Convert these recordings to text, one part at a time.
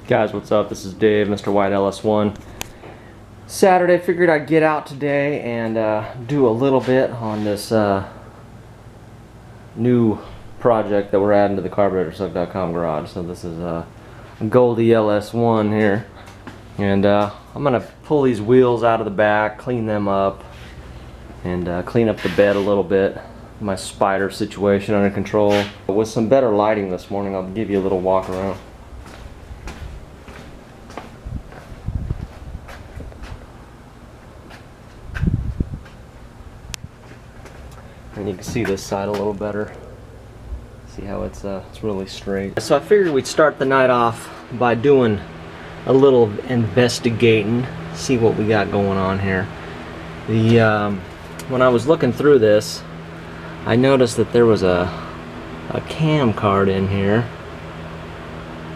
Guys, what's up? This is Dave, Mr. White LS1. Saturday, figured I'd get out today and do a little bit on this new project that we're adding to the CarburetorSuck.com garage. So this is a GOLDY LS1 here, and I'm gonna pull these wheels out of the back, clean them up, and clean up the bed a little bit. My spider situation under control. With some better lighting this morning, I'll give you a little walk around. And you can see this side a little better. See how it's really straight. So I figured we'd start the night off by doing a little investigating, see what we got going on here. When I was looking through this, I noticed that there was a cam card in here.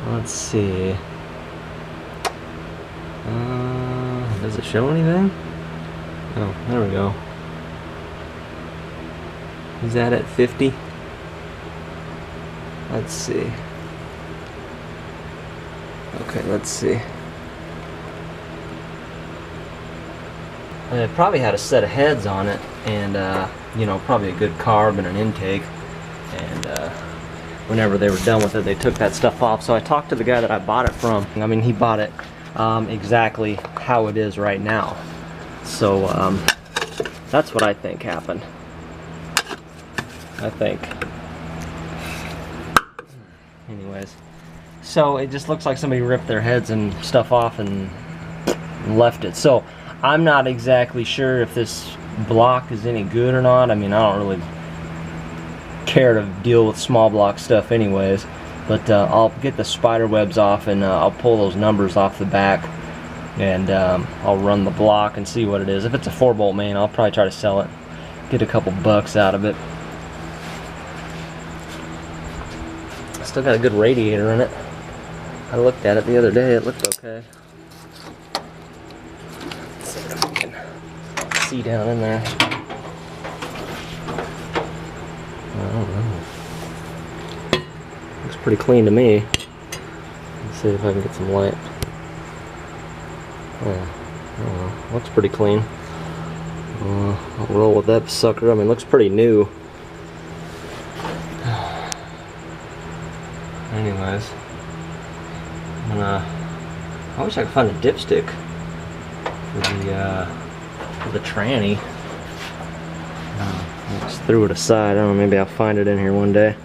Let's see. Does it show anything? Oh, there we go. Is that at 50? Let's see. Okay, let's see. It probably had a set of heads on it, and you know, probably a good carb and an intake. And whenever they were done with it, they took that stuff off. So I talked to the guy that I bought it from. I mean, he bought it exactly how it is right now. So that's what I think happened. I think. Anyways, so it just looks like somebody ripped their heads and stuff off and left it. So I'm not exactly sure if this block is any good or not. I mean, I don't really care to deal with small block stuff anyways, but I'll get the spider webs off, and I'll pull those numbers off the back, and I'll run the block and see what it is. If it's a 4-bolt main, I'll probably try to sell it, get a couple bucks out of it. Still got a good radiator in it. I looked at it the other day, it looked okay. Let's see if we can see down in there. I don't know. Looks pretty clean to me. Let's see if I can get some light. Oh, looks pretty clean. I'll roll with that sucker. I mean, it looks pretty new. Anyways, I wish I could find a dipstick for the tranny. I just threw it aside. I don't know, maybe I'll find it in here one day.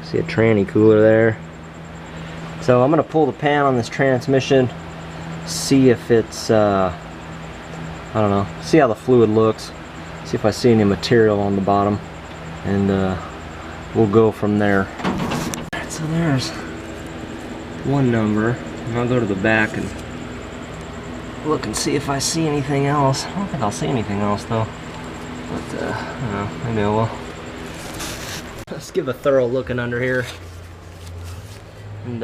See a tranny cooler there. So I'm gonna pull the pan on this transmission, see if it's I don't know, see how the fluid looks, see if I see any material on the bottom, and we'll go from there. So there's one number, and I'll go to the back and look and see if I see anything else. I don't think I'll see anything else though, but I don't know, maybe I will. Let's give a thorough looking under here, and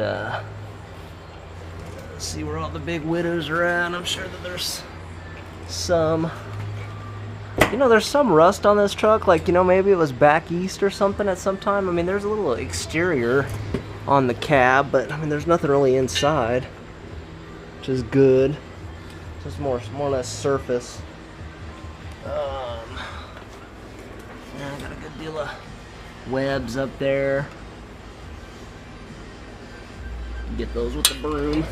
see where all the big widows are at. I'm sure that there's some, you know, there's some rust on this truck, like, you know, maybe it was back east or something at some time. I mean, there's a little exterior on the cab, but I mean, there's nothing really inside, which is good. Just more or less surface. Yeah, I got a good deal of webs up there. Get those with the broom.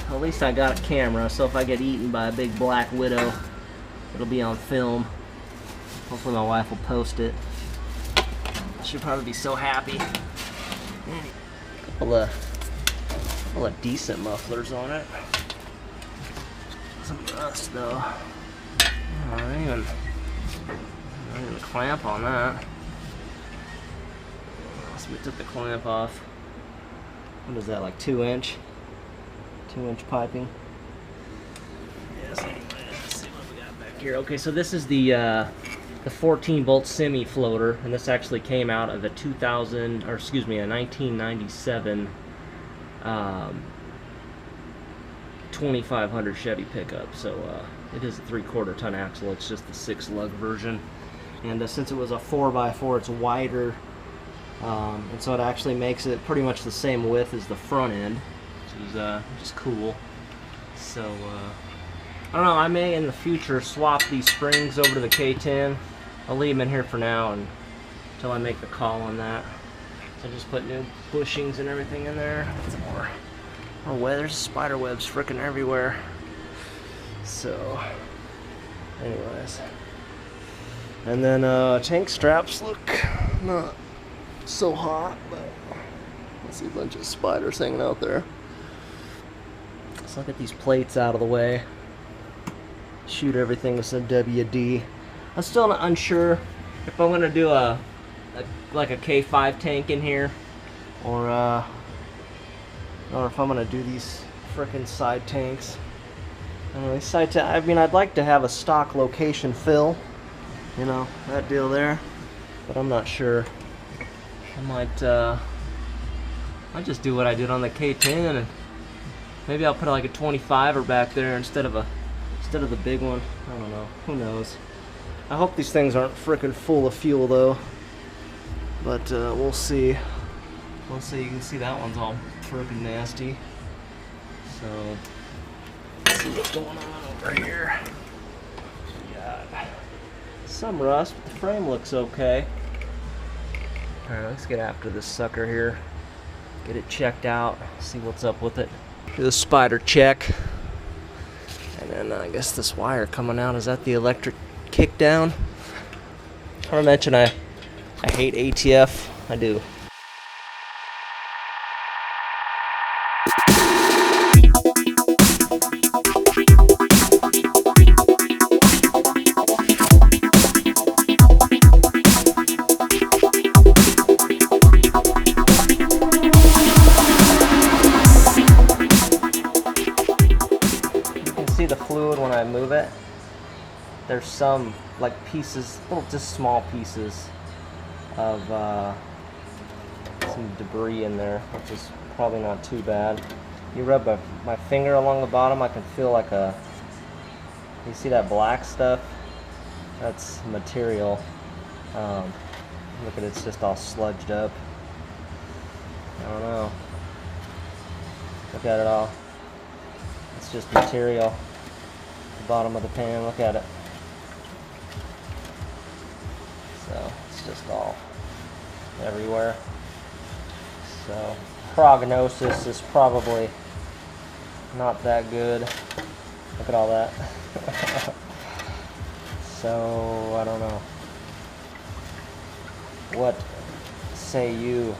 At least I got a camera, so if I get eaten by a big black widow, it'll be on film. Hopefully my wife will post it. She'll probably be so happy. A couple of decent mufflers on it. Some rust though. Oh, I didn't even clamp on that. So we took the clamp off. What is that, like 2-inch? 2-inch piping. Yes, anyway, let's see what we got back here. Okay, so this is the 14-bolt semi-floater, and this actually came out of a 1997 2500 Chevy pickup. So it is a 3/4 ton axle. It's just the 6-lug version, and since it was a 4x4, it's wider And so it actually makes it pretty much the same width as the front end, which is cool. So I don't know, I may in the future swap these springs over to the K10. I'll leave them in here for now until I make the call on that. So I just put new bushings and everything in there. Some more web. There's spider webs freaking everywhere. So anyways, and then tank straps look not so hot, but I see a bunch of spiders hanging out there. Let's look at these plates out of the way. Shoot everything with some WD. I'm still not unsure if I'm gonna do like a K5 tank in here, or if I'm gonna do these frickin' side tanks. Anyway, I mean, I'd like to have a stock location fill, you know, that deal there, but I'm not sure. I might just do what I did on the K10, and maybe I'll put like a 25er back there instead of the big one. I don't know. Who knows? I hope these things aren't frickin' full of fuel though. But we'll see. We'll see. You can see that one's all frickin' nasty. So let's see what's going on over here. Got some rust, but the frame looks okay. Alright, let's get after this sucker here. Get it checked out. See what's up with it. Do the spider check. And then I guess this wire coming out, is that the electric kick down? I want to mention I hate ATF. I do. See the fluid when I move it. There's some like pieces, little just small pieces of some debris in there, which is probably not too bad. You rub my finger along the bottom, I can feel like you see that black stuff? That's material. Look at it, it's just all sludged up. I don't know. Look at it all. It's just material. The bottom of the pan, look at it. So it's just all everywhere. So prognosis is probably not that good. Look at all that. So I don't know. What say you?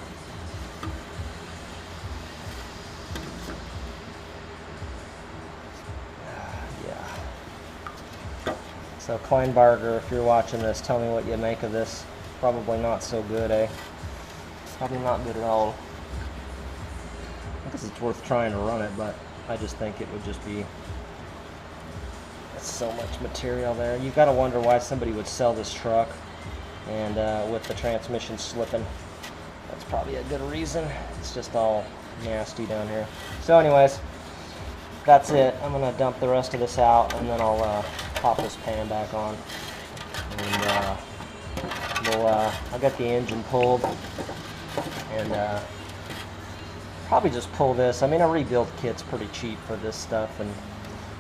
So Kleinbarger, if you're watching this, tell me what you make of this. Probably not so good, eh? Probably not good at all. I guess it's worth trying to run it, but I just think it would just be so much material there. You've got to wonder why somebody would sell this truck, and with the transmission slipping. That's probably a good reason. It's just all nasty down here. So anyways, that's it. I'm going to dump the rest of this out, and then I'll pop this pan back on, and I'll get the engine pulled, and probably just pull this. I mean, a rebuild kit's pretty cheap for this stuff, and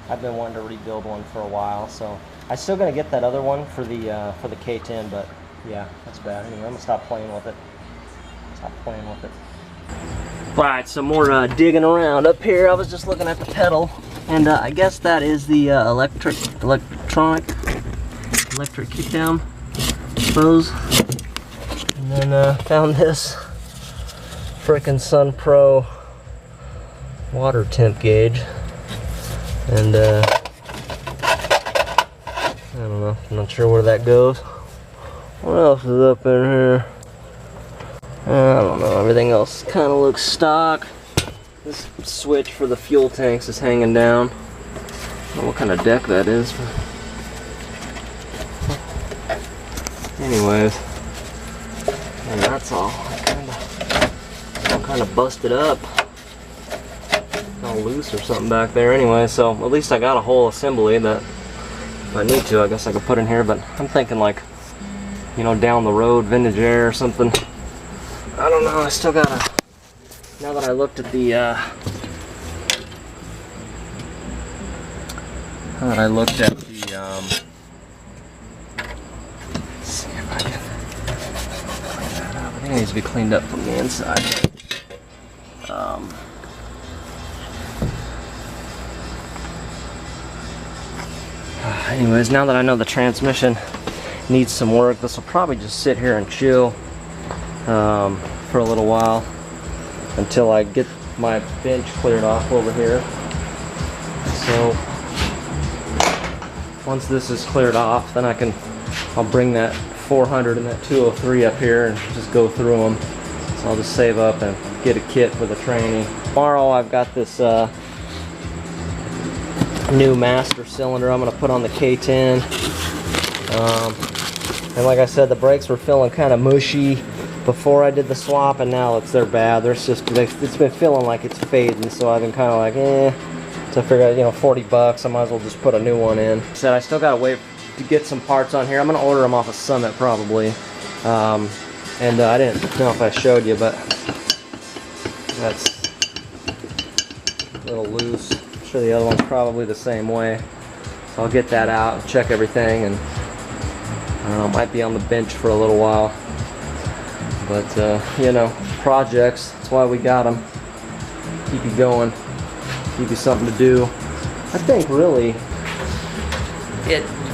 I've been wanting to rebuild one for a while, so I'm still gonna get that other one for the K10, but yeah, that's bad. Anyway, I'm gonna stop playing with it. Alright, some more digging around up here. I was just looking at the pedal, and I guess that is the electric kickdown, I suppose. And then found this frickin' Sun Pro water temp gauge, and I don't know, I'm not sure where that goes. What else is up in here? I don't know, everything else kind of looks stock. This switch for the fuel tanks is hanging down. I don't know what kind of deck that is. Anyways, and that's all kind of busted up. All loose or something back there anyway, so at least I got a whole assembly that if I need to, I guess I could put in here, but I'm thinking like, you know, down the road, vintage air or something. I don't know, I still gotta, now that I looked at the, let's see if I can clean that up. I think it needs to be cleaned up from the inside. Anyways, now that I know the transmission needs some work, this will probably just sit here and chill for a little while until I get my bench cleared off over here. So once this is cleared off, then I'll bring that 400 and that 203 up here and just go through them. So I'll just save up and get a kit for the training. Tomorrow I've got this new master cylinder I'm going to put on the K10. And like I said, the brakes were feeling kind of mushy before I did the swap, and now they're bad. It's been feeling like it's fading, so I've been kind of like, So I figured, you know, 40 bucks, I might as well just put a new one in. I said I still got to wait to get some parts on here. I'm going to order them off of Summit probably. And I didn't know if I showed you, but that's a little loose. I'm sure the other one's probably the same way. So I'll get that out and check everything, and I don't know, it might be on the bench for a little while. But, you know, projects, that's why we got them. Keep you going, give you something to do. I think really,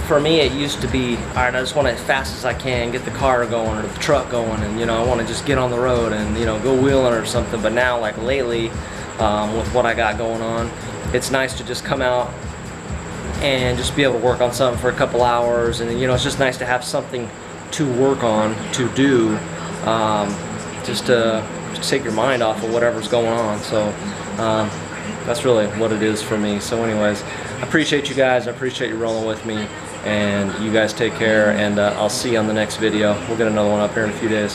for me it used to be, alright, I just want to as fast as I can get the car going or the truck going, and you know, I want to just get on the road and, you know, go wheeling or something. But now, like lately, with what I got going on, it's nice to just come out and just be able to work on something for a couple hours, and you know, it's just nice to have something to work on, to do, just to take your mind off of whatever's going on. So that's really what it is for me. So anyways, I appreciate you guys, I appreciate you rolling with me, and you guys take care, and I'll see you on the next video. We'll get another one up here in a few days.